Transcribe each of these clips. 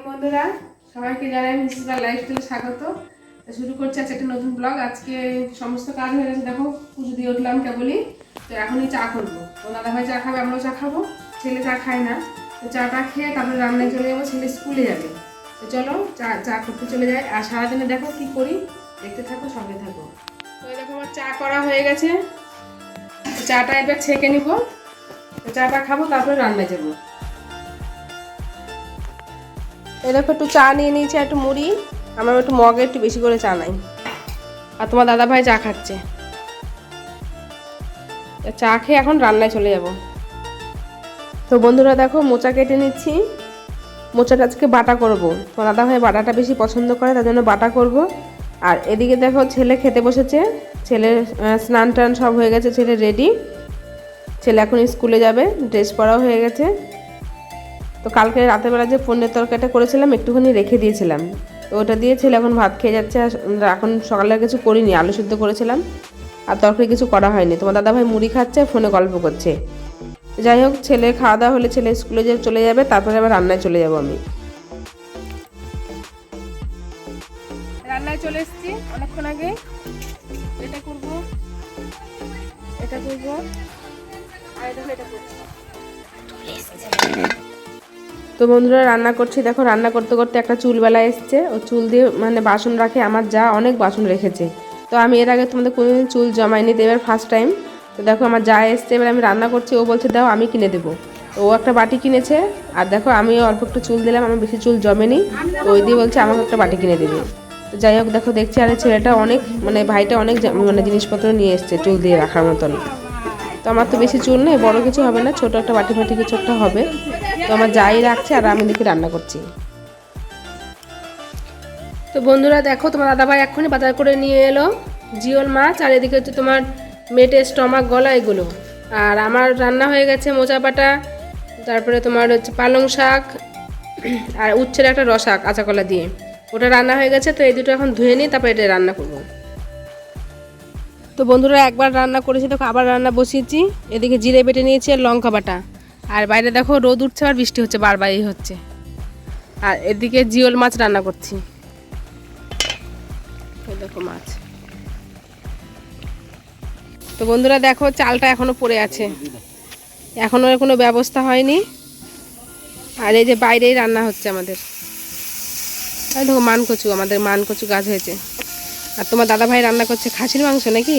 বন্ধুরা, সবাইকে জানাই মিসিস লাইফস্টাইলে স্বাগত। শুরু করছি আজকে একটা নতুন ব্লগ। আজকে সমস্ত কাজ হয়ে গেছে, দেখো পুজো দিয়ে উঠলাম কেবলই। তো এখনই চা করবো। তো দাদাভাই চা খাবে, আমরাও চা খাবো। ছেলে চা খায় না, তো চাটা খেয়ে তারপরে রান্নায় চলে যাবো, ছেলে স্কুলে যাবে। তো চলো চা করতে চলে যাই। আর সারাদিনে দেখো কি করি, দেখতে থাকো, সঙ্গে থাকো। তো দেখো আমার চা করা হয়ে গেছে, চাটা এবার ছেঁকে নিবো। তো চাটা খাবো, তারপরে রান্নায় যাবো। এরকম একটু চা নিয়ে নিয়েছি, একটু মুড়ি। আমার একটু মগে একটু বেশি করে চা নাই। আর তোমার দাদা ভাই চা খাচ্ছে। চা খেয়ে এখন রান্নায় চলে যাব। তো বন্ধুরা দেখো, মোচা কেটে নিচ্ছি। মোচাটা আজকে বাটা করব। তোমার দাদা ভাই বাটাটা বেশি পছন্দ করে, তার জন্য বাটা করব। আর এদিকে দেখো ছেলে খেতে বসেছে। ছেলের স্নান টান সব হয়ে গেছে, ছেলে রেডি। ছেলে এখন স্কুলে যাবে, ড্রেস পরাও হয়ে গেছে। তো কালকে রাতের বেলা যে পনিরের তরকারিটা করেছিলাম একটুখানি রেখে দিয়েছিলাম, তো ওটা দিয়ে ছেলে এখন ভাত খেয়ে যাচ্ছে। এখন সকালে কিছু করিনি, আলু সিদ্ধ করেছিলাম আর তরকারি কিছু করা হয়নি। তোমার দাদাভাই মুড়ি খাচ্ছে, ফোনে গল্প করছে। যাই হোক, ছেলে খাওয়া দাওয়া হলে ছেলে স্কুলে চলে যাবে, তারপরে আবার রান্নায় চলে যাব। আমি রান্নায় চলে এসেছি অনেকক্ষণ আগে। এটা করবো, এটা করবো, আর এটা করবো। তো বন্ধুরা রান্না করছি, দেখো রান্না করতে করতে একটা চুলবেলা এসছে। ও চুল দিয়ে মানে বাসন রাখে, আমার যা অনেক বাসন রেখেছে। তো আমি এর আগে তোমাদের কোনোদিন চুল জমাইনি, তো এবার ফার্স্ট টাইম। তো দেখো আমার যা এসছে, এবার আমি রান্না করছি, ও বলছে দাও আমি কিনে দেবো। তো ও একটা বাটি কিনেছে, আর দেখো আমি অল্প একটু চুল দিলাম, আমার বেশি চুল জমেনি। তো ওই দিয়ে বলছে আমাকে একটা বাটি কিনে দেবে। তো যাই হোক দেখো, দেখছি আর ছেলেটা অনেক মানে ভাইটা অনেক মানে জিনিসপত্র নিয়ে এসছে চুল দিয়ে রাখার মতন। তো আমার তো বেশি চুল নেই, বড় কিছু হবে না, ছোট একটা বাটি ফাটি কিছু একটা হবে। তো আমার যাই রাখছে, আর আমি দেখি রান্না করছি। তো বন্ধুরা দেখো, তোমার দাদাভাই এক্ষুনি বাজার করে নিয়ে এলো জিওল মাছ, আর এদিকে হচ্ছে তোমার মেটে স্টমাক গলা এগুলো। আর আমার রান্না হয়ে গেছে মোচা বাটা, তারপরে তোমার হচ্ছে পালং শাক আর উচ্ছের একটা রসা কাঁচা কলা দিয়ে, ওটা রান্না হয়ে গেছে। তো এই দুটো এখন ধুয়ে নিই, তারপরে এটা রান্না করবো। তো বন্ধুরা একবার রান্না করেছি, দেখো আবার রান্না বসিয়েছি। এদিকে জিরে বেটে নিয়েছি আর লঙ্কা বাটা। আর বাইরে দেখো রোদ উঠছে আর বৃষ্টি হচ্ছে, বারবারই হচ্ছে। আর এদিকে জিওল মাছ রান্না করছি। দেখো মাছ। তো বন্ধুরা দেখো চালটা এখনো পড়ে আছে, এখনো এর কোনো ব্যবস্থা হয়নি। আর এই যে বাইরেই রান্না হচ্ছে আমাদের। আর দেখো মানকচু, আমাদের মানকচু গাছ হয়েছে। আর তোমার দাদা ভাই রান্না করছে খাসির মাংস নাকি।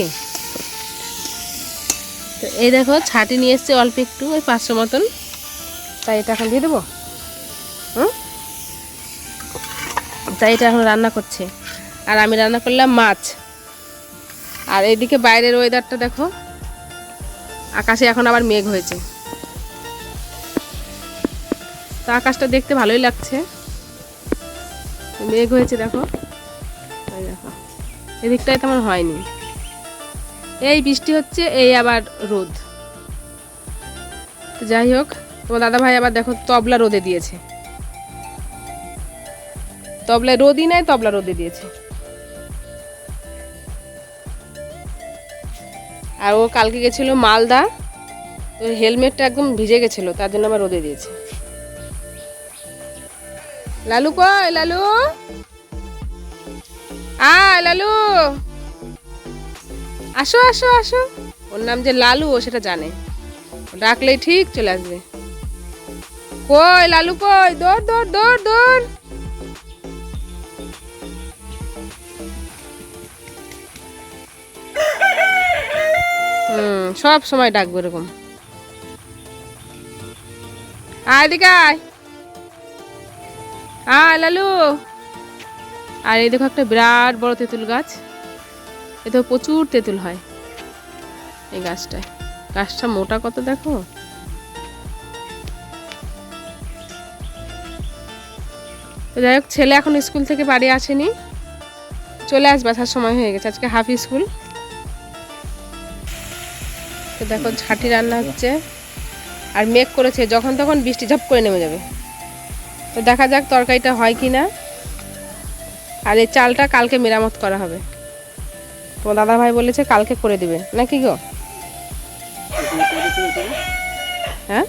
তো এই দেখো ছাটি নিয়ে এসছে অল্প একটু, ওই 500 মতন। তাই এটা এখন দিয়ে দেবো। তাই এটা এখন রান্না করছে, আর আমি রান্না করলাম মাছ। আর এইদিকে বাইরের ওয়েদারটা দেখো, আকাশে এখন আবার মেঘ হয়েছে। তো আকাশটা দেখতে ভালোই লাগছে, মেঘ হয়েছে দেখো। দেখো এদিকটায় তেমন হয়নি, এই বৃষ্টি হচ্ছে, এই আবার রোদ। তো যাই হোক, তোমার দাদা ভাই আবার দেখো তবলা রোদে দিয়েছে। তবলায় রোদই নাই, তবলা রোদে দিয়েছে। আর ও কালকে গেছিল মালদা, ওর হেলমেটটা একদম ভিজে গেছিল, তার জন্য আবার রোদে দিয়েছে। লালু কই লালু, লালু আসো আসো আসো। ওর নাম যে লালু, ও সেটা জানে, ডাকলেই ঠিক চলে আসবে। কই লালু কই, দৌড় দৌড় দৌড় দৌড়। সব সময় ডাকবো এরকম। এদিকে আয়, লালু। আর এই দেখো একটা বিরাট বড় তেঁতুল গাছ, এতে প্রচুর তেঁতুল হয় এই গাছটায়। গাছটা মোটা কত দেখো। তো যাই হোক, ছেলে এখন স্কুল থেকে বাড়ি আসেনি, চলে আসবে, আসার সময় হয়ে গেছে, আজকে হাফ স্কুল। তো দেখো ঝাঁটি রান্না হচ্ছে, আর মেঘ করেছে, যখন তখন বৃষ্টি ঝপ করে নেমে যাবে। তো দেখা যাক তরকারিটা হয় কি না। আর এই চালটা কালকে মেরামত করা হবে, তোমার দাদা ভাই বলেছে কালকে করে দিবে নাকি গো। হ্যাঁ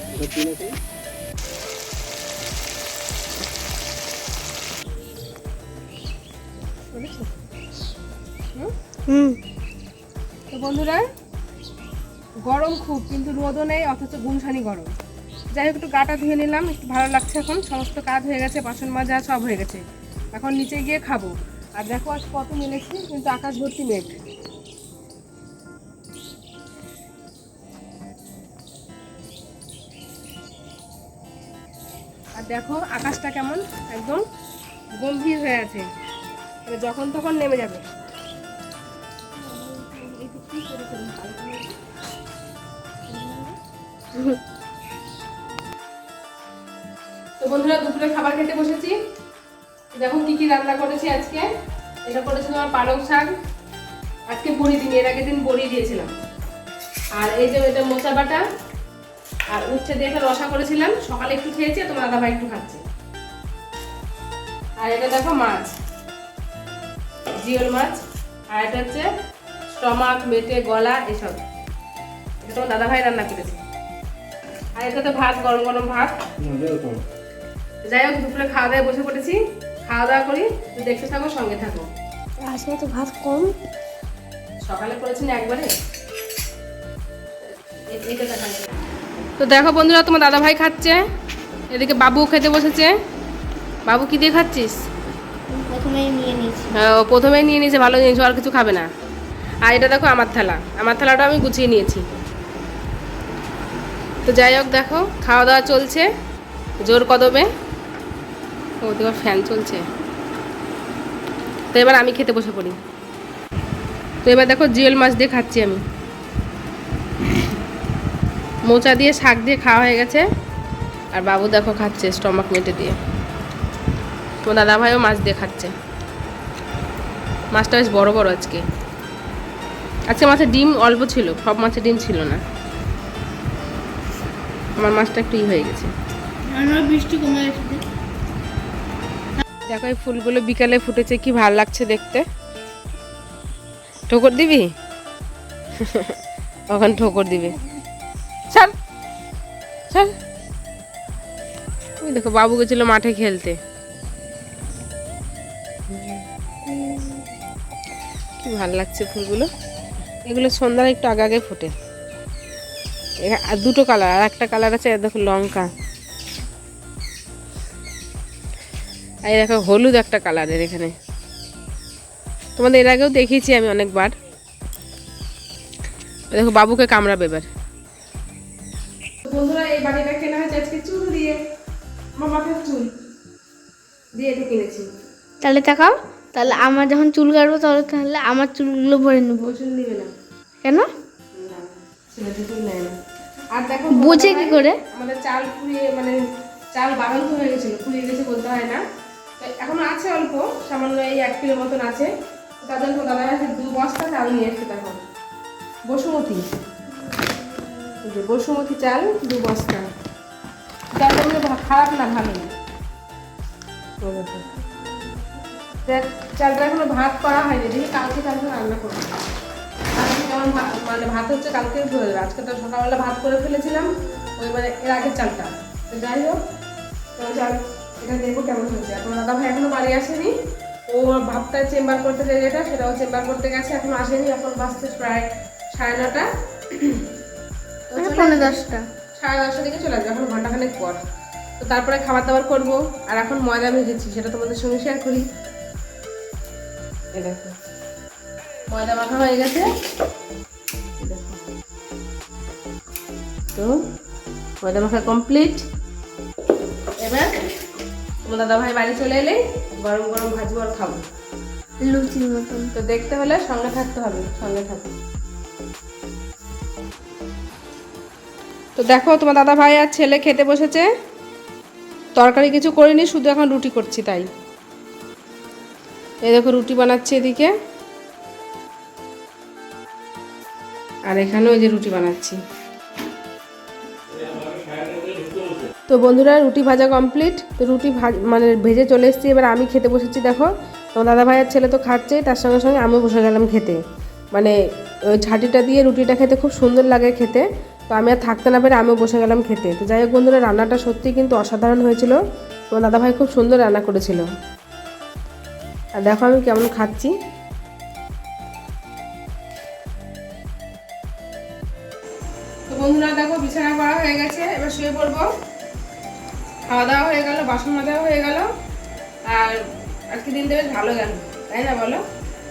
তো বন্ধুরা, গরম খুব, কিন্তু রোদও নেই, অথচ গুমসানি গরম। যাই হোক, একটু গাটা ধুয়ে নিলাম, একটু ভালো লাগছে। এখন সমস্ত কাজ হয়ে গেছে, বাসন মাজা সব হয়ে গেছে। এখন নিচে গিয়ে খাবো। আর দেখো আজ কত মিলেছি, কিন্তু আকাশ ভর্তি মেঘ। আর দেখো আকাশটা কেমন একদম গম্ভীর হয়ে আছে, মানে যখন তখন নেমে যাবে। তো বন্ধুরা, দুপুরে খাবার খেতে বসেছি। দেখো কি কি রান্না করেছি আজকে। এটা করেছি তোমার পালং শাক, আজকে বড়ি দিন, এর আগের দিন বড়ি দিয়েছিলাম। আর এই যে এটা মোচা বাটা, আর উচ্ছে দিয়ে একটা রসা করেছিলাম, সকালে একটু খেয়েছি, তোমার দাদা ভাই একটু খাচ্ছে। আর এটা দেখো মাছ, জিওল মাছ। আর এটা হচ্ছে স্টমাক, মেটে, গলা, এসব। এটা তোমার দাদা ভাই রান্না করেছে। আর এটা তো ভাত, গরম গরম ভাত। যাই হোক, দুপুরে খাওয়া দাওয়া বসে পড়েছি, খাওয়া দাওয়া করি। তো দেখতে থাকো, সঙ্গে থাকো। আজকে তো ভাত কম, সকালে করেছি না একবারে। তো দেখো বন্ধুরা, তোমার দাদা ভাই খাচ্ছে, এদিকে বাবু খেতে বসেছে। বাবু কি দিয়ে খাচ্ছিস? প্রথমেই নিয়ে নিয়েছি। হ্যাঁ, ও প্রথমেই নিয়ে নিয়েছে, ভালো জিনিস, আর কিছু খাবে না। আর এটা দেখো আমার থালা, আমার থালাটা আমি গুছিয়ে নিয়েছি। তো যাই হোক, দেখো খাওয়া দাওয়া চলছে জোর কদমে। ও দেখো ফ্যান চলছে। তো এবার আমি খেতে বসে পড়ি। তো এবার দেখো জিওল মাছ দিয়ে খাচ্ছি আমি। মোচা দিয়ে, শাক দিয়ে খাওয়া হয়ে গেছে। আর বাবু দেখো খাচ্ছে স্টমাক মেটে দিয়ে। তোমার দাদা ভাইও মাছ দিয়ে খাচ্ছে। মাছটা বেশ বড় বড় আজকে। আজকে মাছের ডিম অল্প ছিল, সব মাছের ডিম ছিল না। আমার মাছটা একটু হয়ে গেছে। বৃষ্টি কমে গেছে। দেখো এই ফুলগুলো বিকালে ফুটেছে, কি ভালো লাগছে দেখতে। ঠোকর দিবি? কখন ঠোকর দিবে? চল চল। ওই দেখো বাবু গেছিল মাঠে খেলতে। কি ভালো লাগছে ফুলগুলো। এগুলো সন্ধ্যার একটু আগে আগে ফোটে। আর দুটো কালার, আর একটা কালার আছে দেখো লঙ্কা, আর দেখো হলুদ একটা কালারের। এখানে তোমাদের এর আগেও দেখিয়েছি আমি অনেকবার। দেখো বাবুকে কামড়াবে এবার। বন্ধুরা, এই বাড়িটা কেনা হয়েছে আজকে চুল দিয়ে, আমার মাথার চুল দিয়ে এটা কিনেছি। তাহলে তাকাও, তাহলে আমার যখন চুল কাটবো তাহলে আমার চুলগুলো ভরে নেবো। চুল দিবে না কেন? না, ছেলেদের চুল নেয় না। আর দেখো বোঝে কি করে? আমাদের চাল ফুরিয়ে, মানে চাল বাড়ন্ত হয়ে গেছিল, ফুরিয়ে গেছে বলতে হয় না, এখনো আছে অল্প সামান্য, এই 1 কিলো মতন আছে। তাদের দাদা আছে 2 বস্তা চাল নিয়ে এসছে। দেখো বসুমতি, বসুমতি চাল 2 বস্তা। চালটা খারাপ না, ভালো না। চালটা এখনো ভাত করা হয়নি, দেখি কালকে রান্না করবো। কালকে যেমন মানে ভাত হচ্ছে, কালকে ধরে দেবে। আজকে তো সকালবেলা ভাত করে ফেলেছিলাম, ওই মানে এর আগের চালটা। তো যাই হোক, তো চাল এটা দেখবো কেমন হয়েছে। এখন দাদা ভাই এখনো বাড়ি আসেনি। ও ভাতটা চেম্বার করতে যায়, যেটা সেটাও চেম্বার করতে গেছে, এখনো আসেনি। এখন বাজতে প্রায় 9:30। পৌনে 10টা, 10:30 দিকে চলে আসবে, এখন ঘন্টাখানেক পর। তো তারপরে খাবার দাবার করবো। আর এখন ময়দা ভেজেছি, সেটা তোমাদের সঙ্গে শেয়ার করি। দেখো ময়দা মাখা হয়ে গেছে। তো ময়দা মাখা কমপ্লিট। এবার তোমার দাদা ভাই বাড়ি চলে এলে গরম গরম ভাজবো আর খাবো লুচির মতন। তো দেখতে হলে সঙ্গে থাকতে হবে, সঙ্গে থাকো। তো দেখো তোমার দাদা ভাই আর ছেলে খেতে বসেছে। তরকারি কিছু করিনি, শুধু এখন রুটি করছি। তাই এই দেখো রুটি বানাচ্ছি এদিকে, আর এখানে ওই যে রুটি বানাচ্ছি। তো বন্ধুরা, রুটি ভাজা কমপ্লিট। তো রুটি মানে ভেজে চলে এসেছি, এবার আমি খেতে বসেছি। দেখো তোমার দাদা ভাইয়ের ছেলে তো খাচ্ছেই, তার সঙ্গে সঙ্গে আমিও বসে গেলাম খেতে। মানে ওই ঝাঁটিটা দিয়ে রুটিটা খেতে খুব সুন্দর লাগে খেতে। তো আমি আর থাকতে না পেরে আমিও বসে গেলাম খেতে। তো যাই হোক বন্ধুরা, রান্নাটা সত্যি কিন্তু অসাধারণ হয়েছিল। তোমার দাদা ভাই খুব সুন্দর রান্না করেছিল। আর দেখো আমি কেমন খাচ্ছি। তো বন্ধুরা দেখো বিছানা করা হয়ে গেছে, এবার শুয়ে পড়বো। খাওয়া দাওয়া হয়ে গেল, বাসন মাজাও হয়ে গেল, আর আজকে দিনটা বেশ ভালো গেল, তাই না বলো?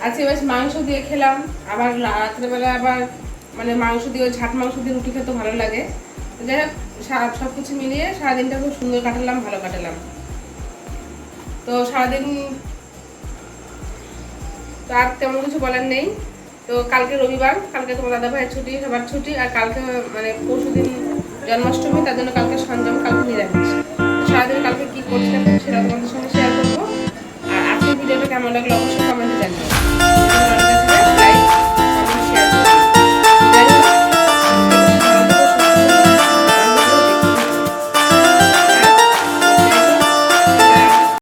আজকে বেশ মাংস দিয়ে খেলাম, আবার রাত্রেবেলা আবার মানে মাংস দিয়ে ঝাট মাংস দিয়ে রুটি খেতে ভালো লাগে। তো যাই হোক সব কিছু মিলিয়ে সারাদিনটা খুব সুন্দর কাটালাম, ভালো কাটালাম। তো সারাদিন তো আর তেমন কিছু বলার নেই। তো কালকে রবিবার, কালকে তোমার দাদা ভাইয়ের ছুটি, সবার ছুটি, আর কালকে মানে পরশুদিন জন্মাষ্টমী, তার জন্য কালকে সঞ্জম, কালকে নিরামিষ। সারাদিন কালকে কি করছিলাম সেটা তোমাদের সঙ্গে শেয়ার করবো। আর আজকের ভিডিওটা কেমন লাগলো অবশ্যই কমেন্টে জানিও।